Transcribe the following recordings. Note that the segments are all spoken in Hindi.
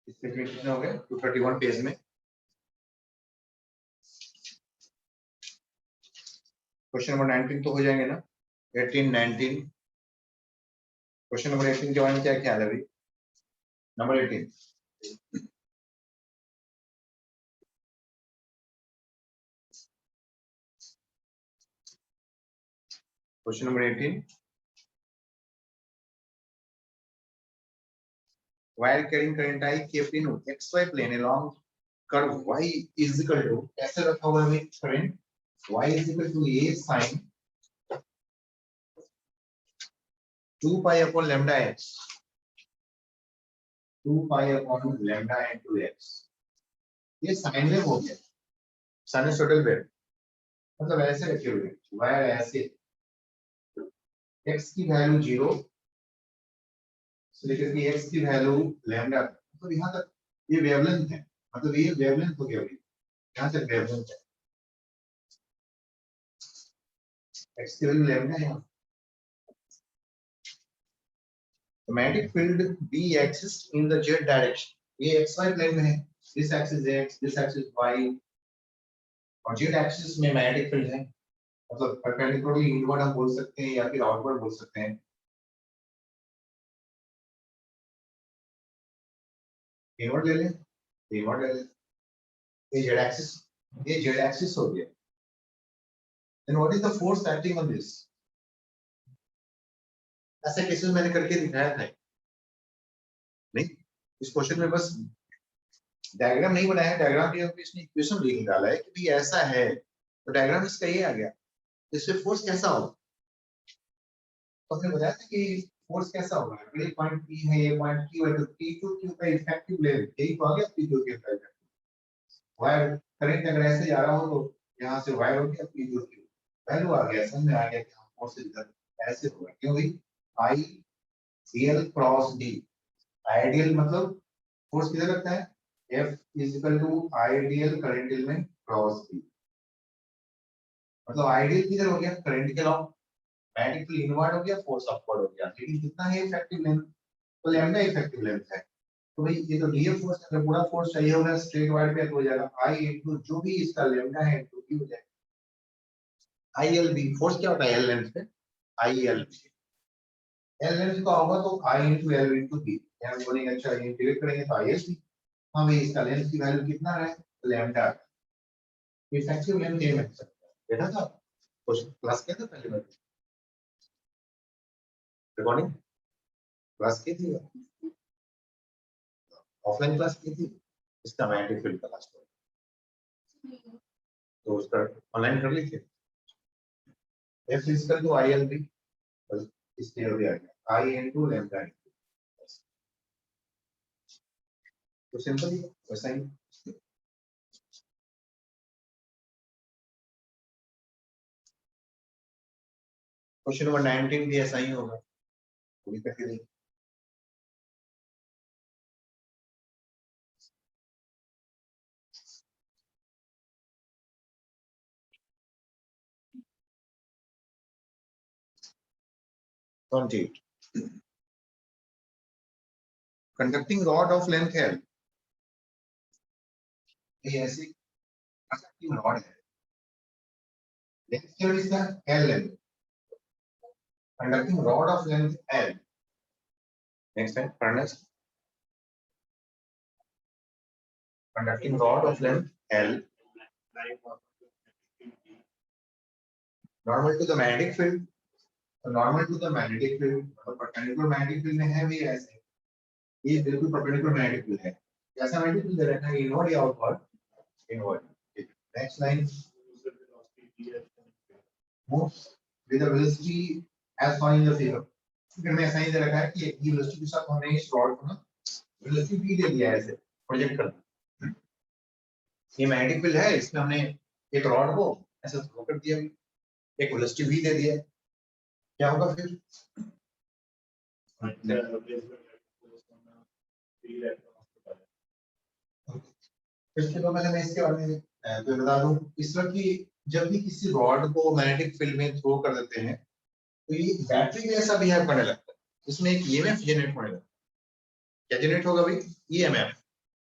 इससे कितने हो गए 231 पेज में। क्वेश्चन नंबर 19 तो हो जाएंगे ना, 18, 19। क्वेश्चन नंबर 18 के बारे में क्या ख्याल है भाई? Number 18 question number 18, wire carrying current I kept in xy plane along curve y is equal to, ऐसे रखा हुआ है current y is equal to a sin 2 pi upon lambda x, 2 pi upon lambda into x। ये साइन वेव हो गया, साइनसोइडल वेव, मतलब ऐसे रखे हुए वायर ऐसे, x की वैल्यू 0 से लेकर के x की वैल्यू लैम्डा, मतलब यहाँ तक ये वेवलेंथ है, मतलब ये वेवलेंथ हो गया भाई, यहाँ तक वेवलेंथ है, x की वैल्यू लैम्डा है। Magnetic field B axis in the z direction, ये xy प्लेन में है, this axis x, this axis y, और z एक्सिस में मैग्नेटिक फील्ड है, मतलब परपेंडिकुलरली इनवर्ड हम बोल सकते हैं या फिर आउटवर्ड बोल सकते हैं। इनवर्ड ले लें, इनवर्ड ले लें, ये z एक्सिस हो गया। then what is the force acting on this? ऐसे केसेस मैंने करके दिखाया था नहीं, इस क्वेश्चन में बस डायग्राम नहीं बनाया है, डायग्राम भी हमने इसमें इक्वेशन लिख डाला है कि भी ऐसा है, तो डायग्राम इसका ये आ गया, इससे फोर्स कैसा होगा, तो हमने बताया था कि फोर्स कैसा होगा, ये पॉइंट P है, ये पॉइंट Q है, तो P2Q का इफेक्टिव लेवल यही तो आ गया, P2Q का इफेक्टिव वायर करंट अगर ऐसे जा रहा हो तो यहाँ से वायर हो गया, P2Q वैल्यू आ गया, समझ में आ गया कि फोर्स इधर ऐसे होगा, क्यों भाई, I dl cross d, ideal मतलब फोर्स किधर लगता है, F is equal to ideal current element cross B, मतलब आइडियल किधर हो गया, करंट के लॉ, मैग्नेटिक फील्ड इनवर्ड हो गया, फोर्स अपवर्ड हो गया, लेकिन कितना है इफेक्टिव लेंथ, तो लैम्डा इफेक्टिव लेंथ है, तो भाई ये तो डीएफ फोर्स अगर पूरा फोर्स चाहिए होगा स्ट्रेट वायर पे तो हो जाएगा I इनटू जो भी इसका लैम्डा है इनटू Q हो जाएगा, ILB फोर्स क्या होता है L लेंथ पे, ILB, L लेंथ का होगा तो I into L into B, यहाँ बोलेंगे अच्छा इंटीग्रेट करेंगे तो ILB, हाँ भाई इसका लेंथ की वैल्यू कितना है, लैम्डा, इफेक्टिव लेंथ ये मिल सकता है, देखा था क्वेश्चन क्लास किया था पहले बार, रिकॉर्डिंग क्लास की थी, ऑफलाइन क्लास की थी, इसका मैग्नेटिक फील्ड का क्लास तो उसका ऑनलाइन कर ली थी, F is equal to ILB, बस इसलिए हो गया I इनटू लैम्डा, तो सिंपल ही वैसा ही। क्वेश्चन नंबर 19 भी ऐसा ही होगा, वो भी करके देखिए। Conducting rod of length L, ये ऐसी कंडक्टिंग रॉड है, लेंथ क्या है इसका L length, conducting rod of length L, next है furnace, conducting rod of length L normal to the magnetic field, normal to the magnetic field, मतलब परपेंडिकुलर मैग्नेटिक फील्ड में है भी ऐसे, ये बिल्कुल परपेंडिकुलर मैग्नेटिक फील्ड है, कैसा मैग्नेटिक फील्ड दे रखा है, इनवर्ड या outward, inward. Next line, moves with the velocity as found in the figure, figure में ऐसा ही दे रखा है कि एक वेलोसिटी के साथ हमने इस रॉड को ना वेलोसिटी भी दे दिया है, ऐसे प्रोजेक्ट कर, ये मैग्नेटिक फील्ड है, इसमें हमने एक रॉड को ऐसे थ्रो कर दिया, एक वेलोसिटी भी दे दिया, क्या होगा फिर, इसके तो पहले मैं इसके बारे में तो बता दूं, इस तरह की जब भी किसी रॉड को मैग्नेटिक फील्ड में थ्रो कर देते हैं तो ये बैटरी जैसा बिहेव करने लगता है, इसमें एक ईएमएफ जनरेट होने लगता है। क्या जनरेट होगा भाई? ईएमएफ।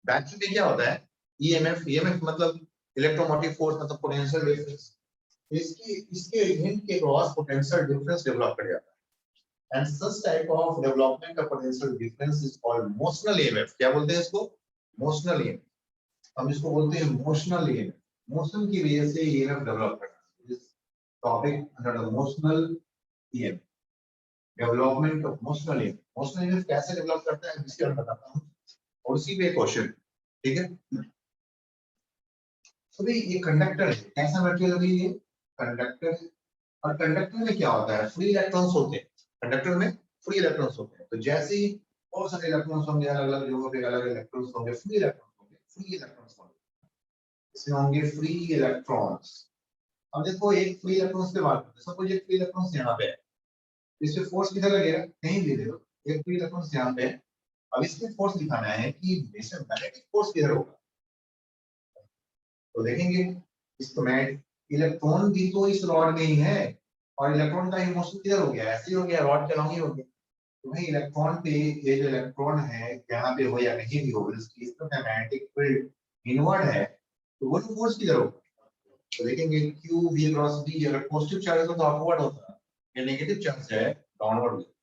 बैटरी में क्या होता है? ईएमएफ, ईएमएफ मतलब इलेक्ट्रोमोटिव फोर्स, मतलब पोटेंशियल डिफरेंस। इसकी इसके हिंट के क्रॉस पोटेंशियल डिफरेंस डेवलप कर जाता है, and such type of development of potential difference is called motional EMF. क्या बोलते हैं इसको? Motional EMF. हम इसको बोलते हैं मोशनल ईएमएफ। मोशन की वजह से ईएमएफ डेवलप करना, this topic under the motional EMF, development of motional EMF. Motional EMF कैसे डेवलप करता है इसके बारे में बताता हूं, और उसी पे क्वेश्चन, ठीक है। तो भाई ये कंडक्टर है, कैसा मटेरियल है ये? कंडक्टर है। और कंडक्टर में क्या होता है? फ्री इलेक्ट्रॉन्स होते हैं कंडक्टर में, फ्री इलेक्ट्रॉन्स होते हैं। तो जैसे ही बहुत सारे इलेक्ट्रॉन्स होंगे, अलग अलग जगहों पे अलग अलग इलेक्ट्रॉन्स होंगे, फ्री इलेक्ट्रॉन्स होंगे, फ्री इलेक्ट्रॉन्स होंगे, इसमें होंगे फ्री इलेक्ट्रॉन्स। अब देखो एक फ्री इलेक्ट्रॉन्स पे बात करते हैं, सपोज एक फ्री इलेक्ट्रॉन्स यहाँ पे है, इस पे फोर्स किधर लगेगा? कहीं भी दे दो, एक फ्री इलेक्ट्रॉन्स यहाँ पे है। अब इसमें फोर्स दिखाना है कि इसमें मैग्नेटिक फोर्स किधर होगा। तो देखेंगे इसको, मैं इलेक्ट्रॉन भी तो इस रॉड में ही है, और इलेक्ट्रॉन का मोशन किधर हो गया? ऐसे ही हो गया, रॉड के अलॉन्ग ही हो गया। तो भाई इलेक्ट्रॉन पे, ये जो इलेक्ट्रॉन है यहाँ पे हो या कहीं भी हो, इसकी मैग्नेटिक फील्ड इनवर्ड है, तो वो फोर्स किधर होगा? तो देखेंगे Q V क्रॉस B, अगर पॉजिटिव चार्ज है तो अपवर्ड होता है, या नेगेटिव चार्ज है डाउनवर्ड होता है।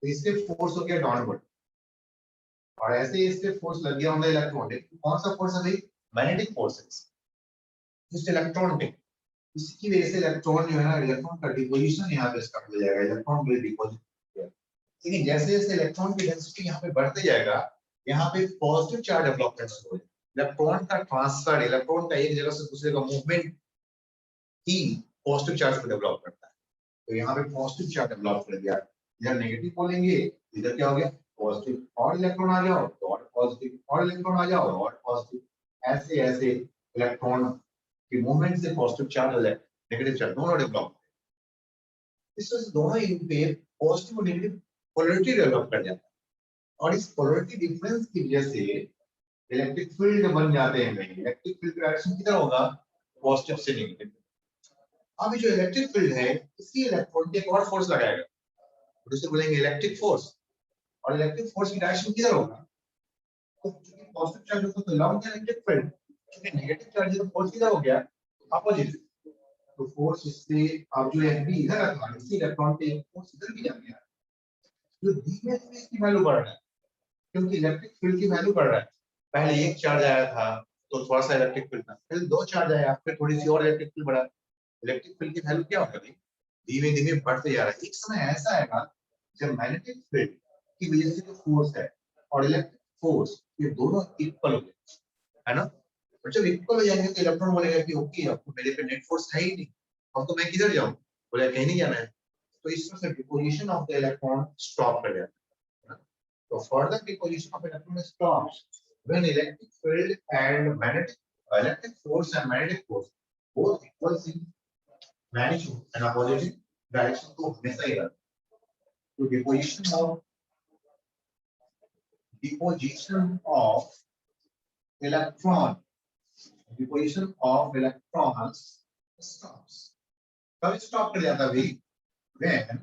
तो इससे फोर्स हो गया डाउनवर्ड, और ऐसे इससे फोर्स लग गया होगा इलेक्ट्रॉन पे। कौन सा फोर्स है भाई? मैग्नेटिक फोर्स है इस इलेक्ट्रॉन पे। इसकी वजह से इलेक्ट्रॉन जो है ना, इलेक्ट्रॉन का डिपोजिशन यहाँ पे स्टार्ट हो जाएगा, इलेक्ट्रॉन विल डिपोजिट। लेकिन जैसे जैसे इलेक्ट्रॉन की डेंसिटी यहाँ पे बढ़ते जाएगा, यहाँ पे पॉजिटिव चार्ज डेवलपमेंट शुरू हो जाएगा। इलेक्ट्रॉन का ट्रांसफर, इलेक्ट्रॉन का एक जगह से दूसरे का मूवमेंट ही पॉजिटिव चार्ज को डेवलप करता है। तो यहाँ पे पॉजिटिव चार्ज डेवलप कर दिया, इधर नेगेटिव बोलेंगे, इधर क्या हो गया? पॉजिटिव। और इलेक्ट्रॉन आ जाओ तो और पॉजिटिव, और इलेक्ट्रॉन आ जाओ और पॉजिटिव। ऐसे ऐसे इलेक्ट्रॉन की मूवमेंट से पॉजिटिव चार्ज और नेगेटिव चार्ज दोनों डेवलप, इस वजह से दोनों ही पे पॉजिटिव और नेगेटिव पोलैरिटी डेवलप कर जाता है। और इस पोलैरिटी डिफरेंस की वजह से इलेक्ट्रिक फील्ड बन जाते हैं। इलेक्ट्रिक फील्ड का डायरेक्शन किधर होगा? पॉजिटिव से नेगेटिव। अब ये जो इलेक्ट्रिक फील्ड है, इसी इलेक्ट्रॉन पे एक और फोर्स लगाएगा, तो उसे बोलेंगे इलेक्ट्रिक फोर्स। और इलेक्ट्रिक फोर्स की डायरेक्शन किधर होगा? तो चूंकि पॉजिटिव चार्ज होगा तो लॉन्ग इलेक्ट्रिक फील्ड, क्योंकि नेगेटिव चार्ज है तो फोर्स किधर हो गया? अपोजिट। तो फोर्स इससे, अब जो है भी इधर रखा, इसी इलेक्ट्रॉन पे फोर्स इधर भी आ गया, जो धीमे धीमे इसकी वैल्यू बढ़ रहा है, क्योंकि इलेक्ट्रिक फील्ड की वैल्यू बढ़ रहा है। पहले एक चार्ज आया था तो थोड़ा सा इलेक्ट्रिक फील्ड था, फिर दो चार्ज आया, फिर थोड़ी सी और इलेक्ट्रिक फील्ड बढ़ा। इलेक्ट्रिक फील्ड की वैल्यू क्या होगा? धीमे धीमे बढ़ते जा रहा है। एक समय ऐसा आएगा जब मैग्नेटिक फील्ड की वजह से जो फोर्स है और इलेक्ट्रिक फोर्स, ये दोनों इक्वल हो जाए, है ना। और जब इक्वल हो जाएंगे तो इलेक्ट्रॉन बोलेगा कि ओके, अब तो मेरे पे नेट फोर्स है ही नहीं, अब तो मैं किधर जाऊं? बोले कहीं नहीं जाना है। तो इस तरह से deposition of the electron stop कर जाता है। So further deposition of electron stops when electric field and magnetic electric force and magnetic force both equals in magnitude and opposite direction to हमेशा ही रहता है। तो deposition of electron, deposition of electrons stops। कब stop कर जाता है भाई? When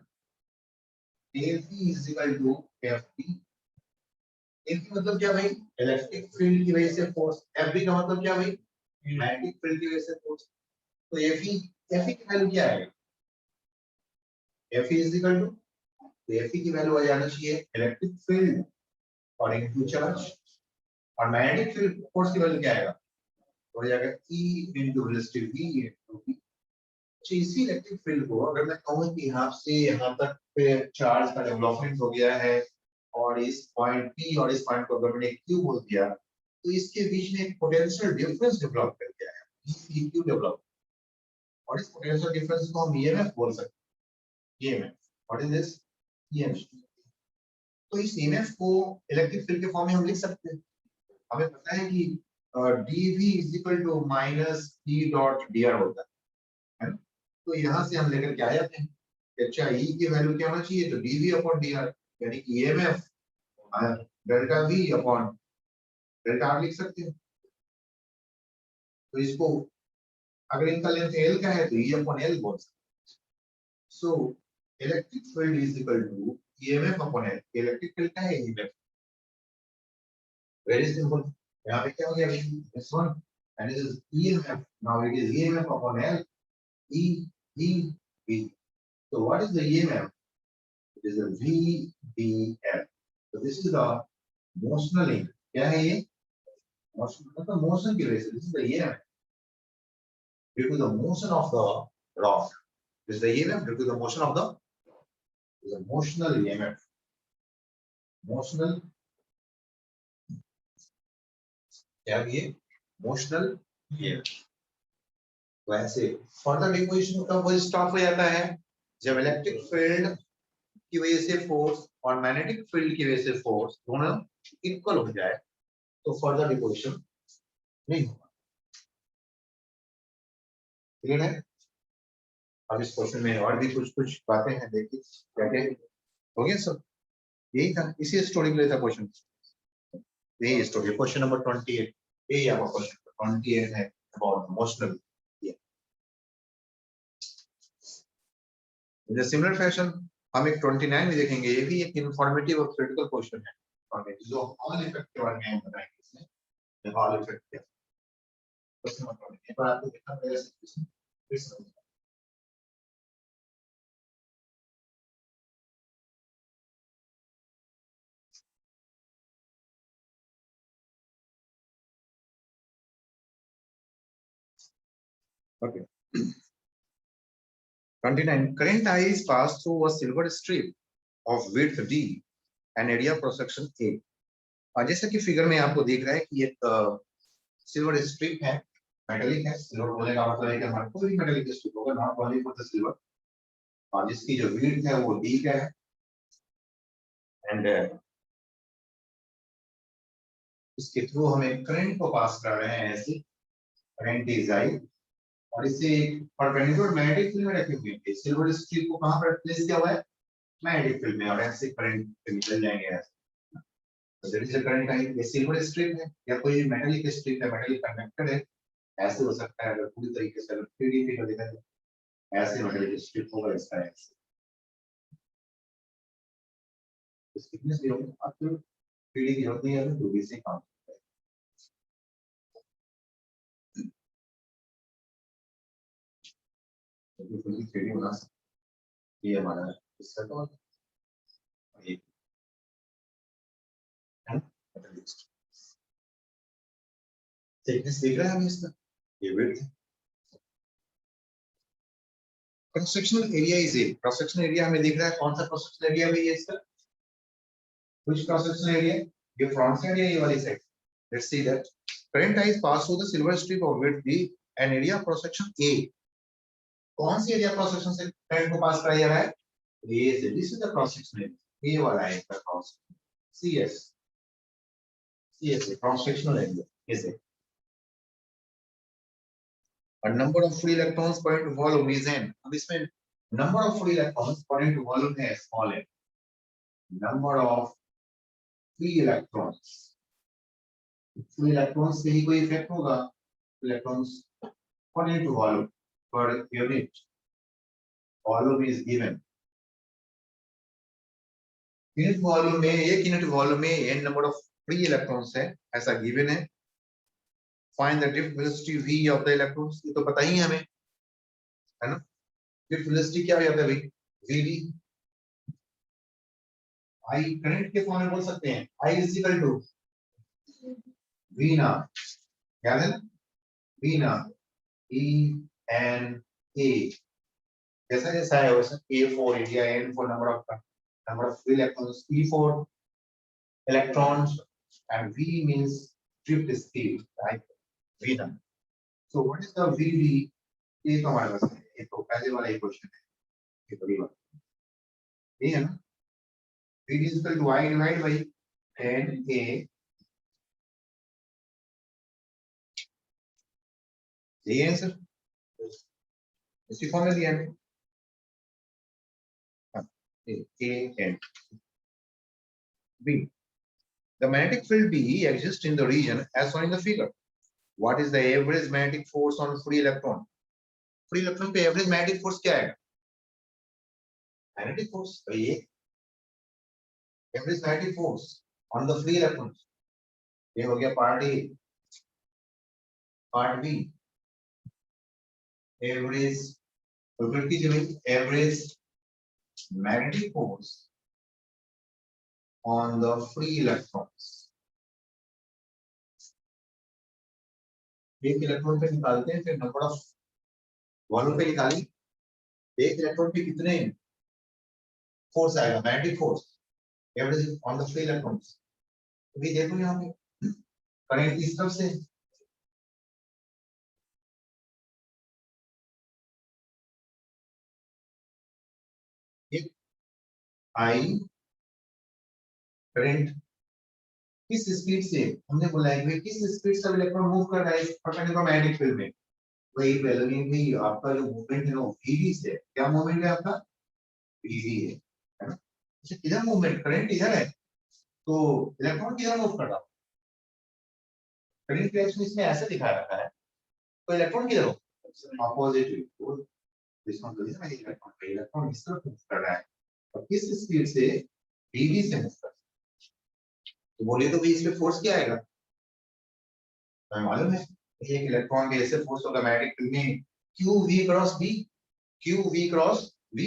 AV is equal to FP। F मतलब क्या भाई? इलेक्ट्रिक फील्ड की वजह से फोर्स। एफ बी का मतलब क्या भाई? मैग्नेटिक फील्ड की वजह से फोर्स। तो एफ की वैल्यू क्या है? एफ इज इक्वल टू, तो एफ की वैल्यू आ जाना चाहिए इलेक्ट्रिक फील्ड और इनटू चार्ज, और मैग्नेटिक फील्ड फोर्स की वैल्यू क्या आएगा? तो हो जाएगा E into resistive V into V. तो इसी इलेक्ट्रिक फील्ड को अगर मैं कहूं कि यहां से यहां तक पे चार्ज का डेवलपमेंट हो गया है, और इस पॉइंट पी और इस पॉइंट को अगर मैंने क्यू बोल दिया, तो इसके बीच में एक पोटेंशियल डिफरेंस डेवलप कर गया है, क्यू डेवलप। और इस पोटेंशियल डिफरेंस को हम ईएमएफ बोल सकते हैं। EMF, what is this? EMF. तो इस ईएमएफ को इलेक्ट्रिक फील्ड के फॉर्म में हम लिख सकते हैं। हमें पता है कि dv is equal to minus e dot dr होता है ना। तो यहां से हम लेकर के आ जाते हैं, अच्छा e की वैल्यू क्या होना चाहिए? तो dv अपॉन dr, यानी कि EMF delta v upon delta r लिख सकते हैं। तो इसको अगर इनका लेंथ L का है तो E अपॉन L बोल सकते। So electric field is equal to EMF upon L। Electric field का है EMF, वेरी सिंपल। यहाँ पे क्या हो गया this one and this is EMF, now it is EMF upon L, E so what is the EMF? It is a VDL. so this is the motional link. क्या है ये motion, मतलब motion की वजह से this is the EMF due to the motion of the rod. This is the EMF due to the motion of the motional EMF, motional क्या है ये motional EMF। तो ऐसे फर्दर डिपोजिशन कब वो स्टॉप हो जाता है जब इलेक्ट्रिक फील्ड की वजह से फोर्स और मैग्नेटिक फील्ड की वजह से फोर्स दोनों इक्वल हो जाए तो फर्दर डिपोजिशन नहीं होगा। क्लियर है? अब इस क्वेश्चन में और भी कुछ बातें हैं, देखिए क्या क्या हो गया सब। यही था, इसी स्टोरी के लिए था क्वेश्चन। यही स्टोरी क्वेश्चन नंबर 28, यही आपका क्वेश्चन 28 है about emotional. In similar fashion हम एक 29 में देखेंगे, ये भी एक इंफॉर्मेटिव और क्रिटिकल क्वेश्चन है और जो हॉल इफेक्ट के बारे में हम बताएंगे इसमें। हॉल इफेक्ट क्या क्वेश्चन नंबर 28 पर आपको देखना पड़ेगा सिचुएशन फिर समझ। Okay 29 current I is passed through a silver strip of width D and area cross section A। और जैसा कि फिगर में आपको दिख रहा है कि एक सिल्वर स्ट्रिप है, मेटालिक है। सिल्वर बोलने का मतलब है कि हमारा कोई भी मेटालिक स्ट्रिप होगा, not only for the silver, और जिसकी जो विड्थ है वो D का है एंड इसके थ्रू हमें करंट को पास कर रहे हैं। ऐसे करंट इज I और इसे परपेंडिकुलर मैग्नेटिक फील्ड में रखे हुए हैं। सिल्वर स्ट्रिप को कहां पर प्लेस किया हुआ है? मैग्नेटिक फील्ड में, और ऐसे करंट निकल जाएंगे ऐसे। तो there is a current I, ये सिल्वर स्ट्रिप है या कोई मेटालिक स्ट्रिप है, मेटालिक कंडक्टर है, ऐसे हो सकता है। अगर पूरी तरीके से अगर 3D फिगर देखा जाए ऐसे मेटालिक स्ट्रिप होगा इसका ऐसे। इस थिकनेस भी होगा, अब तो 3D की जरूरत नहीं है, 2D से काम करता है। तो फुल्ली 3D बना सकते, ये हमारा इसका तो ये है मेटालिक थिकनेस देख रहे हैं हम इसका, ये विड्थ है। Cross sectional area is a, cross sectional area हमें दिख रहा है, कौन सा क्रॉस सेक्शनल एरिया है ये इसका? Which cross sectional area? ये front side या ये वाली side? Let's see that. Current I is passed through the silver strip of width D and area cross section A. कौन सी एरिया क्रॉस सेक्शन से करंट को पास कराया जा रहा है? A से। This is the cross section area. A वाला है इसका cross. CS, CS cross sectional area is it? A number of free electrons per unit volume is n. अब इसमें number of free electrons per unit volume है small n. Number of free electrons, free electrons से ही कोई इफेक्ट होगा? Electrons per unit volume, per unit volume is given. Unit volume में, एक यूनिट वॉल्यूम में n number of free electrons है, ऐसा गिवन है। Find the drift velocity v of the electrons, ये तो पता ही है हमें, है ना? ड्रिफ्ट वेलोसिटी क्या हो जाता है भाई? vd। I करंट के फॉर्म में बोल सकते हैं I is equal to v naught, याद है ना? v naught E n a, जैसा जैसा है वैसा a4 area, n4 number of free electrons, e4 electrons and v means drift speed, right? v naught. So what is the vd? ये तो हमारे पास है, ये तो पहले वाला ही क्वेश्चन है, ये बड़ी बात ये है ना। vd is equal to I divided by n a, यही है आंसर, इसी फॉर्म में दिया है। a n b, the magnetic field B exists in the region as shown in the figure। What is the average magnetic force on free electron? Free electron पे एवरेज मैग्नेटिक फोर्स क्या है? Magnetic force. तो ये average magnetic force on the free electron, ये हो गया part A. Part B, average, तो फिर कीजिए average magnetic force on the free electrons. एक इलेक्ट्रॉन पे निकालते हैं, फिर नंबर ऑफ वॉल्यूम पे निकाली, एक इलेक्ट्रॉन पे कितने फोर्स आएगा, magnetic force, average on the free electrons. तो भी देखो यहाँ पे करंट इस तरफ से, एक आई करंट किस स्पीड से, हमने बोला है कि किस स्पीड से इलेक्ट्रॉन मूव कर रहा है इलेक्ट्रोमैग्नेटिक फील्ड में। वही पहले भी आपका जो मूवमेंट है वो वीवी से, क्या मूवमेंट है आपका, वीवी है ना। अच्छा किधर मूवमेंट, करंट इधर है, तो इलेक्ट्रॉन किधर मूव कर रहा है, करंट डायरेक्शन इसमें ऐसे दिखा रखा है, तो इलेक्ट्रॉन किधर हो, अपोजिट। इलेक्ट्रॉन इस तरफ मूव कर रहा है और किस स्पीड से, वीवी से मूव कर रहा है। तो बोलिए तो भाई इस पे फोर्स क्या आएगा, हमें मालूम है एक इलेक्ट्रॉन के ऐसे फोर्स होगा मैग्नेटिक फील्ड में Q V cross B, Q V cross V.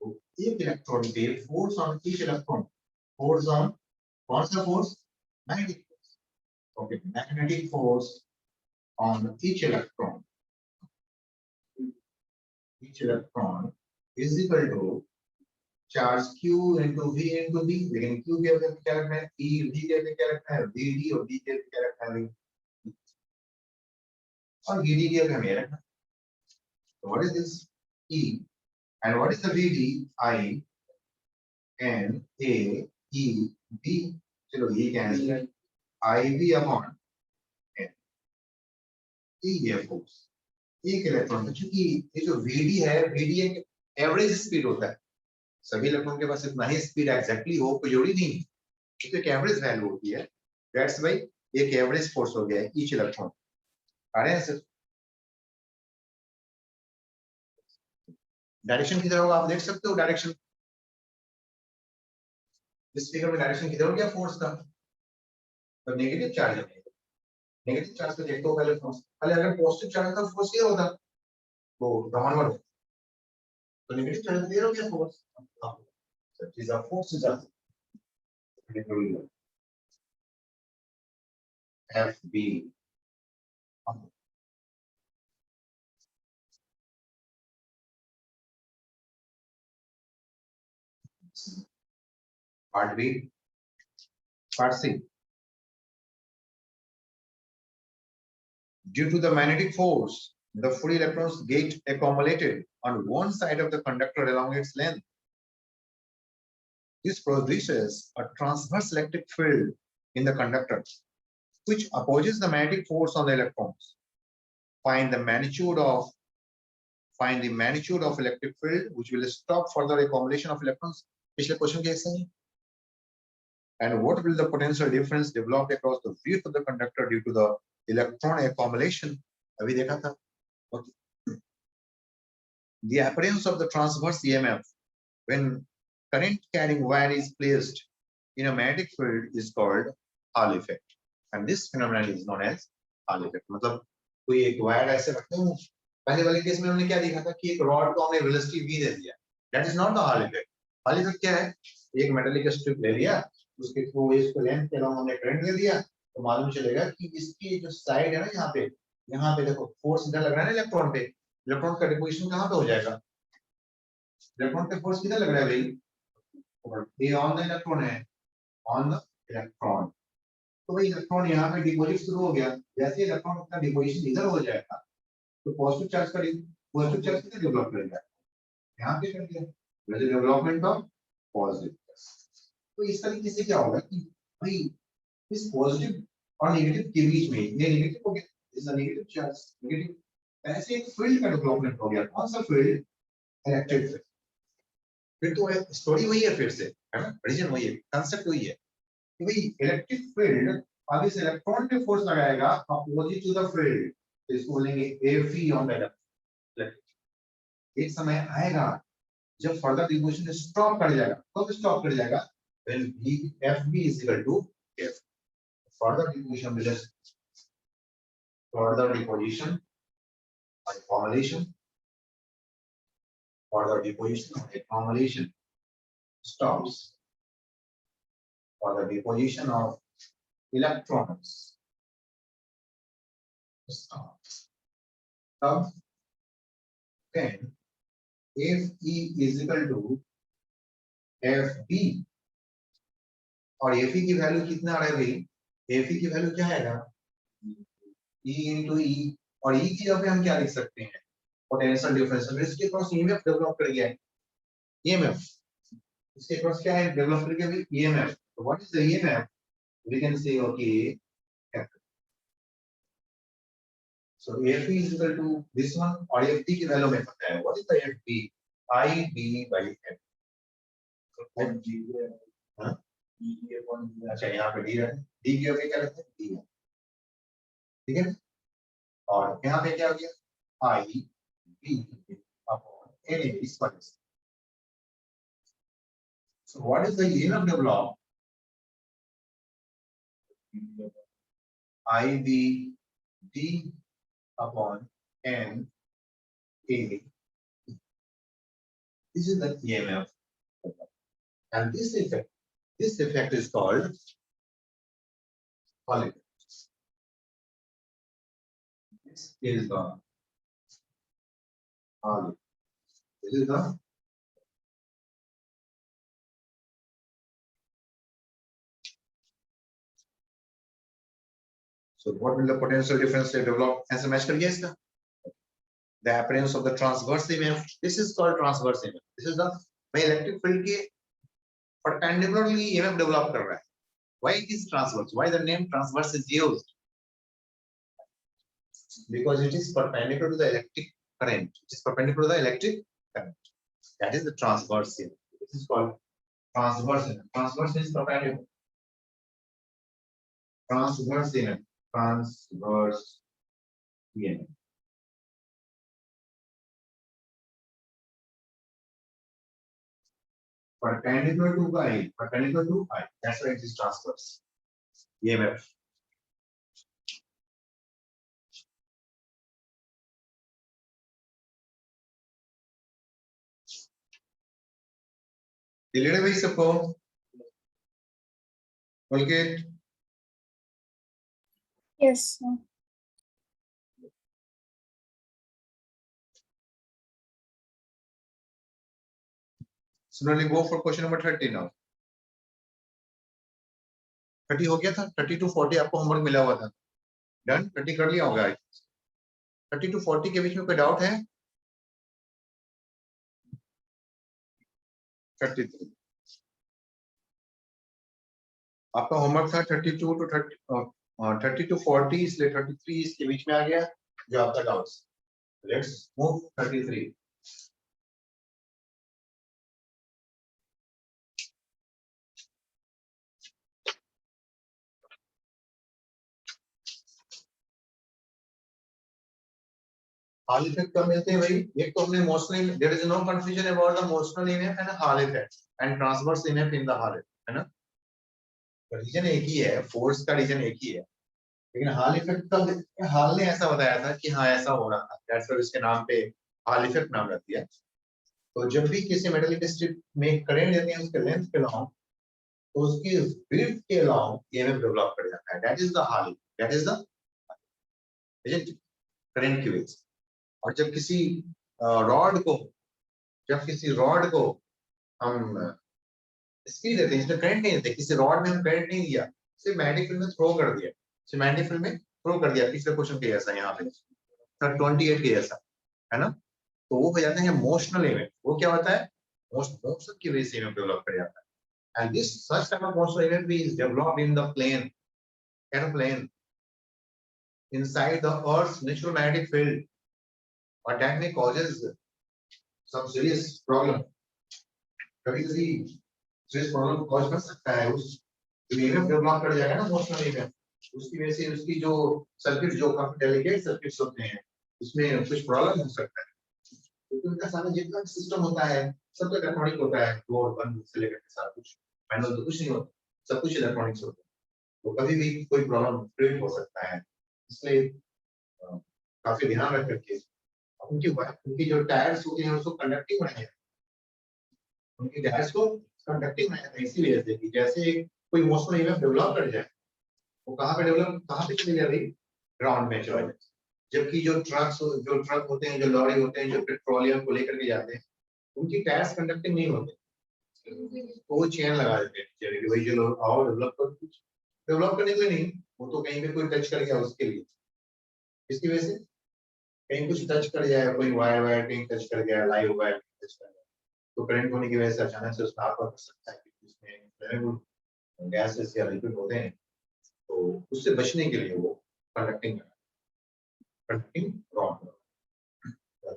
तो एक इलेक्ट्रॉन पे force on each electron, force on, कौन सा force, magnetic force. Okay, magnetic force on each electron is equal to charge q into v into b। लेकिन q के जगह क्या रखना है, e, v के जगह क्या रखना है, vd, और b के जगह क्या रखना है, और vd की जगह हमें रखना है। So what is this e and what is the vd, I n a e b। चलो ये कैंसिल, ib अपॉन n, ये फोर्स एक इलेक्ट्रॉन पे, क्योंकि ये जो vd है, vd एक एवरेज स्पीड होता है, सभी इलेक्ट्रॉन के पास इतना ही स्पीड एग्जैक्टली हो कोई जरूरी नहीं, तो एक एवरेज वैल्यू होती है। दैट्स व्हाई एक एवरेज फोर्स हो गया है ईच इलेक्ट्रॉन। आ रहे हैं सर, डायरेक्शन किधर होगा आप देख सकते हो, डायरेक्शन इस फिगर में डायरेक्शन किधर हो गया फोर्स का, तो नेगेटिव चार्ज है, नेगेटिव चार्ज को देखते हो पहले फोर्स, पहले अगर पॉजिटिव चार्ज था फोर्स किधर होता, वो डाउनवर्ड, तो नेगेटिव चार्ज किधर हो गया force, so these are forces are FB। Part B, part C, due to the magnetic force the free electrons get accumulated on one side of the conductor along its length. This produces a transverse electric field in the conductor which opposes the magnetic force on the electrons. Find the magnitude of electric field which will stop further accumulation of electrons. पिछले क्वेश्चन के ऐसे ही। And what will the potential difference develop across the width of the conductor due to the electron accumulation? अभी देखा था। Okay. The appearance of the transverse EMF when current carrying wire is placed in a magnetic field is called Hall effect, and this phenomenon is known as Hall effect। मतलब कोई एक वायर ऐसे रखते हैं, पहले वाले केस में हमने क्या देखा था कि एक रॉड को हमने वेलोसिटी v दे दिया, that is not the hall effect. Hall effect क्या है, एक मेटालिक स्ट्रिप ले लिया, उसके थ्रू इसको लेंथ के अलावा हमने करंट दे दिया, तो मालूम चलेगा कि इसकी जो साइड है ना, यहाँ पे देखो फोर्स इधर लग रहा है ना इलेक्ट्रॉन पे, इलेक्ट्रॉन का डिपोजिशन कहाँ पे हो जाएगा, इलेक्ट्रॉन पे फोर्स किधर लग रहा है भाई, ये ऑन द इलेक्ट्रॉन है, ऑन द इलेक्ट्रॉन। तो भाई इलेक्ट्रॉन यहाँ पे डिपोजिट शुरू हो गया, जैसे इलेक्ट्रॉन का डिपोजिशन इधर हो जाएगा तो पॉजिटिव चार्ज किधर डेवलप करेगा, यहाँ पे कर दिया, डेवलपमेंट ऑफ पॉजिटिव। तो इस तरीके से क्या होगा कि भाई इस पॉजिटिव और नेगेटिव के बीच में, ये नेगेटिव हो गया, is a negative charge, negative, ऐसे एक फील्ड का डेवलपमेंट हो गया। कौन सा फील्ड, इलेक्ट्रिक फील्ड। फिर तो स्टोरी वही है, फिर से है ना, रीजन वही है, कांसेप्ट वही है कि भाई इलेक्ट्रिक फील्ड अब इस इलेक्ट्रॉन पे फोर्स लगाएगा अपोजिट टू द फील्ड, इसको बोलेंगे Fe ऑन द इलेक्ट्रॉन। एक समय आएगा जब फर्दर डिपोजिशन स्टॉप कर जाएगा। कब स्टॉप कर जाएगा? when Fb is equal to F, further deposition by formulation, further deposition by formulation stops, for the deposition of electrons stops. Now, then Fe is equal to Fb, और Fe की वैल्यू कितना आ रहा है भाई? Fe की वैल्यू क्या आएगा? E into E, और E की जगह पे हम क्या लिख सकते हैं? Potential differential. इसके क्रॉस EMF डेवलप कर गया है, EMF इसके क्रॉस क्या है? डेवलप कर गया EMF। तो what is the EMF? We can say okay, so Fe is equal to this one, और Fd की वैल्यू में पता है। What is the Fd? IB by F। हाँ, अच्छा यहाँ पे डी है, डी की जगह क्या लिखते हैं? डी है, ठीक है। और यहाँ पे क्या हो गया? आई बी अपॉन एन इस वजह से। So what is the EMF developed? IB D upon N A. This is the EMF, and this effect is called Hall effect. This is the Hall effect. This is the so what will the potential difference develop as a match करिए इसका? The appearance of the transverse EMF. This is called transverse EMF. This is the मैं electric field के perpendicularly EMF develop कर रहा है. Why it is transverse? Why the name transverse is used? Because it is perpendicular to the electric current. It is perpendicular to the electric current. That is the transverse EMF. This is called transverse EMF. Transverse is perpendicular. Transverse EMF. Transverse EMF. Perpendicular to I. Perpendicular to I. That's why it is transverse EMF. Clear भाई सबको? Colgate. Yes, sir. Similarly, go for question number 30 now. 30 हो गया था, 30 to 40 आपको होमवर्क मिला हुआ था। डन, 30 कर लिया होगा। 30 to 40 के बीच में कोई डाउट है? 33 आपका होमवर्क था 32 to 30 to 40, इसलिए 33 इसके बीच में आ गया जो आपका doubt. Let's move 33। Hall effect कब मिलते हैं भाई? एक तो हमने motional, there is no confusion about the motional image and Hall effect and transverse image in the hall, है ना? रीजन एक ही है, फोर्स का रीजन एक ही है, लेकिन हॉल इफेक्ट का हॉल ने ऐसा बताया था कि हाँ ऐसा हो रहा था, दैट्स व्हाई इसके नाम पे हॉल इफेक्ट नाम रख दिया। तो जब भी किसी मेटलिक स्ट्रिप में करंट देते हैं उसके लेंथ के लॉन्ग, तो उसकी विड्थ के लॉन्ग ईएमएफ डेवलप कर जाता है, that is the hall, that is the current की वजह से। और जब किसी रॉड को हम स्पीड देते हैं, इसमें करंट नहीं देते, किसी रॉड में हम करंट नहीं दिया, सिर्फ मैग्नेटिक फील्ड में थ्रो कर दिया, सिर्फ मैग्नेटिक फील्ड में थ्रो कर दिया, पिछले क्वेश्चन के जैसा यहाँ पे 28 के जैसा, है ना? तो वो हो जाता है मोशनल इवेंट। वो क्या होता है? मोशन की वजह से इवेंट डेवलप कर जाता है। And this such type of motional event is developed in the plane, aeroplane, inside the earth's natural magnetic field, or that may causes some serious problem. कभी-कभी serious problem cause कर सकता है, उस इवेंट डेवलप कर जाएगा ना मोशनल इवेंट, उसकी वजह से उसकी जो सर्किट जो काफी डेलिकेट सर्किट्स होते हैं उसमें कुछ प्रॉब्लम हो सकता है, क्योंकि उनका सारा जितना सिस्टम होता है सब तो इलेक्ट्रॉनिक होता है, बोर्ड बंद से लेकर के सारा कुछ, मैनुअल तो कुछ नहीं होता, सब कुछ इलेक्ट्रॉनिक्स होता है, तो कभी भी कोई प्रॉब्लम क्रिएट हो सकता है। इसलिए काफी ध्यान रख करके उनकी जो टायर्स होते हैं उसको कंडक्टिंग बनाया, उनकी टायर्स को कंडक्टिंग बनाया था इसी वजह से कि जैसे कोई मोशन ईएमएफ डेवलप कर जाए, वो कहाँ पे चले जाए भाई, ग्राउंड में चले जाए। जबकि जो ट्रक होते हैं, जो लॉरी होते हैं, जो पेट्रोलियम को लेकर के जाते हैं, उनकी टायर्स कंडक्टिंग नहीं होते, तो वो चेन लगा देते हैं नीचे कि भाई जो लोग आओ डेवलप कर, कुछ डेवलप करने के लिए नहीं, वो तो कहीं पे कोई टच कर गया उसके लिए, इसकी वजह से कहीं कुछ टच कर जाए, कोई वायर वायर कहीं टच कर गया, लाइव वायर टच कर गया, तो करंट होने की वजह से अचानक से उसमें आपका कर सकता है कि उसमें फ्लेमेबल गैसेस या लिक्विड होते हैं, तो उससे बचने के लिए वो कंडक्टिंग रॉड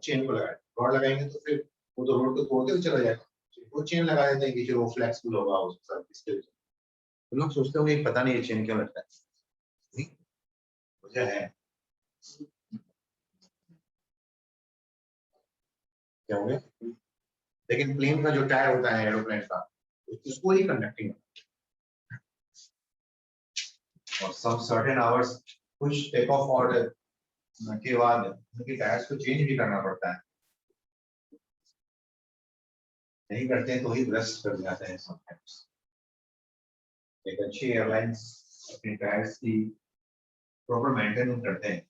चेन को लगाए, रॉड लगाएंगे तो फिर वो तो रोड को तोड़ के चला जाएगा, वो चेन लगा देते हैं कि जो फ्लेक्सिबल होगा उसके साथ, इसके लिए तो लोग सोचते होंगे पता नहीं ये चेन क्यों लगता है, वजह है क्या हो गया, लेकिन प्लेन का जो टायर होता है एरोप्लेन का उसको ही कंडक्टिंग, और सम सर्टेन आवर्स कुछ टेक ऑफ ऑर्डर के बाद उनके टायर्स को चेंज भी करना पड़ता है, नहीं करते हैं तो ही ब्रस्ट कर जाते हैं समटाइम्स। एक अच्छी एयरलाइंस अपने टायर्स की प्रॉपर मेंटेनेंस करते हैं,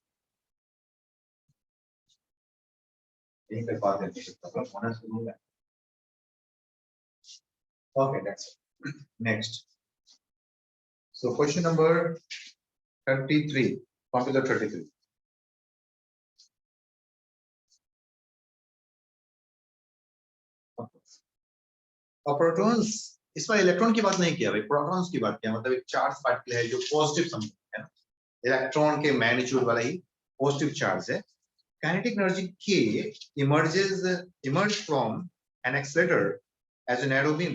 नहीं कर पाते हैं तो प्रॉब्लम होना शुरू हो जाता है। Okay that's next, so question number 33, computer 33। और प्रोटॉन्स, इसमें इलेक्ट्रॉन की बात नहीं किया भाई, प्रोटॉन्स की बात किया, मतलब एक चार्ज पार्टिकल है जो पॉजिटिव समझते हैं ना, इलेक्ट्रॉन के मैग्नीट्यूड वाला ही पॉजिटिव चार्ज है। Kinetic energy K emerge from an accelerator as a narrow beam.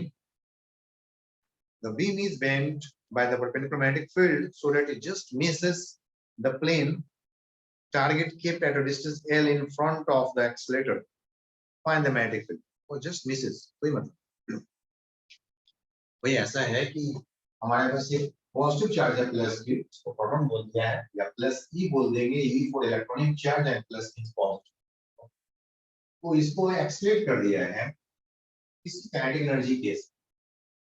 The beam is bent by the perpendicular magnetic field so that it just misses the plane target kept at a distance L in front of the accelerator. Find the magnetic field. Or just misses. कोई मतलब वही ऐसा है कि हमारे पास एक पॉजिटिव चार्ज है प्लस की, उसको प्रोटॉन बोलते हैं, या प्लस ई बोल देंगे, ई फॉर इलेक्ट्रॉनिक चार्ज है, प्लस मींस पॉजिटिव, तो इसको एक्सलेट कर दिया है इसकी काइनेटिक एनर्जी केस,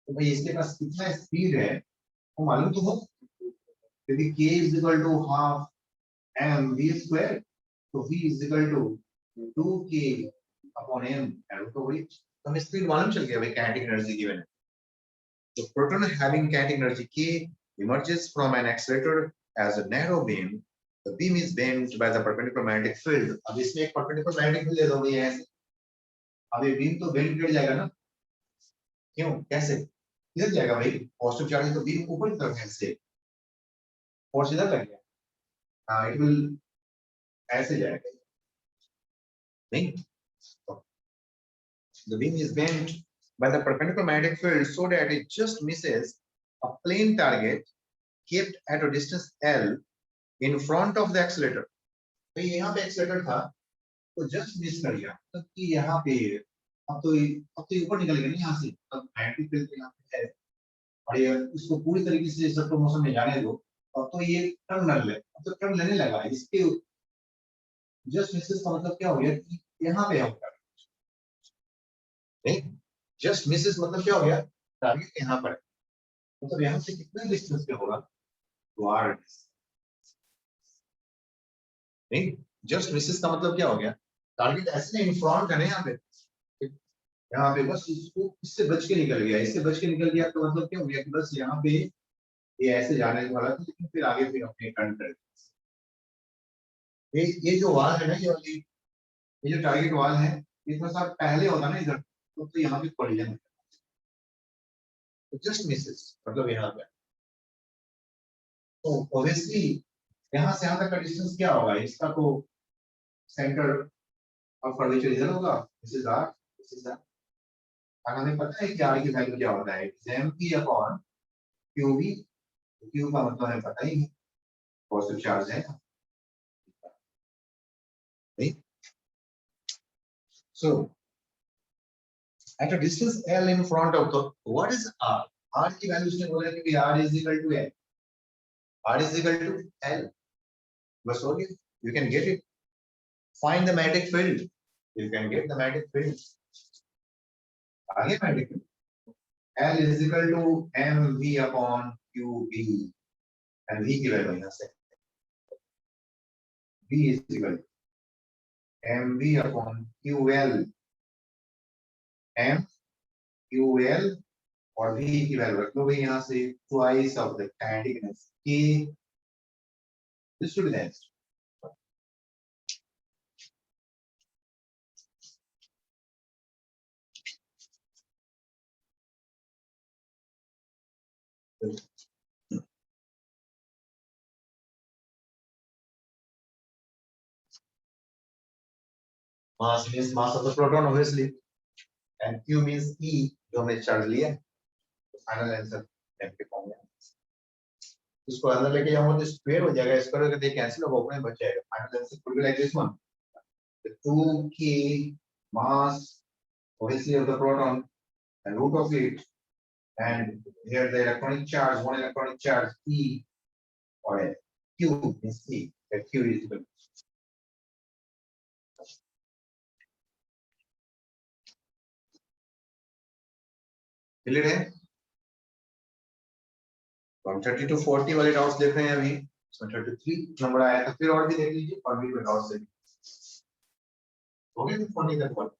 तो भाई इसके पास कितना स्पीड है वो मालूम तो हो, क्योंकि k is equal to half m v square, तो v is equal to 2k upon m, तो वही हमें स्पीड मालूम चल गया भाई काइनेटिक एनर्जी गिवन है। तो proton having kinetic energy k emerges from an accelerator as a narrow beam. The beam is bent by the perpendicular magnetic field. अब इसमें एक perpendicular magnetic field ले दोगे ऐसे, अब ये बीम तो बेंड कर जाएगा ना, क्यों कैसे किधर जाएगा भाई, पॉजिटिव चार्ज तो बीम ऊपर की तरफ है इससे, और सीधा कर गया, हाँ इट विल ऐसे जाएगा नहीं, the beam is bent by the perpendicular magnetic field so that it just misses a plane target kept at a distance L in front of the accelerator. तो यहाँ पे एक्सीलरेटर था तो जस्ट मिस कर गया, तो कि यहाँ पे अब तो ऊपर निकल गया नहीं यहाँ से, तब मैग्नेटिक फील्ड यहाँ पे है और ये इसको पूरी तरीके से सर्कुलर मोशन में जाने दो, अब तो ये टर्न ले, अब तो टर्न लेने लगा, इसके जस्ट मिसेस का मतलब क्या हो गया कि यहाँ पे होगा नहीं, जस्ट मिसेस मतलब क्या हो गया, टारगेट यहाँ पर है, मतलब यहाँ से कितने डिस्टेंस पे होगा, तो आर नहीं, जस्ट मिसेस का मतलब क्या हो गया, टारगेट ऐसे इन फ्रंट है ना यहाँ पे बस इसको इससे बच के निकल गया, इससे बच के निकल गया तो मतलब क्या हो गया कि बस यहाँ पे ये ऐसे जाने वाला था, लेकिन फिर आगे फिर अपने टर्न कर, ये जो वाल है ना, ये जो टारगेट वाल है, ये थोड़ा सा पहले होता ना इधर, तो यहाँ पे पड़ जाए, तो जस्ट मिसेस मतलब यहाँ पे, तो ऑब्वियसली यहाँ से यहाँ तक का डिस्टेंस क्या होगा, इसका तो सेंटर ऑफ कर्वेचर इधर होगा, this is R, this is R, और हमें पता है कि आर की वैल्यू क्या होता है, M P upon Q V, Q का मतलब हमें पता ही है, पॉजिटिव चार्ज है नहीं। So at a distance L in front of the, what is R? R की वैल्यू उसने बोला कि R is equal to L. R is equal to L. बस हो गया. You can get it. Find the magnetic field. You can get the magnetic field. आगे magnetic field. L is equal to mv upon qb. And v की वैल्यू यहाँ से. V is equal to mv upon ql. M QL और V की वैल्यू रख लो भाई यहाँ से twice of the kinetic energy. This should be the answer. Mass means mass of the proton obviously, and Q means E जो हमने चार्ज लिया. फाइनल आंसर m के फॉर्म में. इसको अंदर लेके जाऊंगा तो स्क्वायर हो जाएगा. स्क्वायर करके कैंसिल होगा, ऊपर में बच जाएगा. Final answer could be like this one. The 2k mass obviously of the proton and root of it, and here the electronic charge, one electronic charge E or Q is E. That Q is equal. Clear है? हम 30 to 40 वाले डाउट्स देख रहे हैं अभी. इसमें 33 नंबर आया था, फिर और भी देख लीजिए और भी डाउट्स देख. हो गया 40 तक.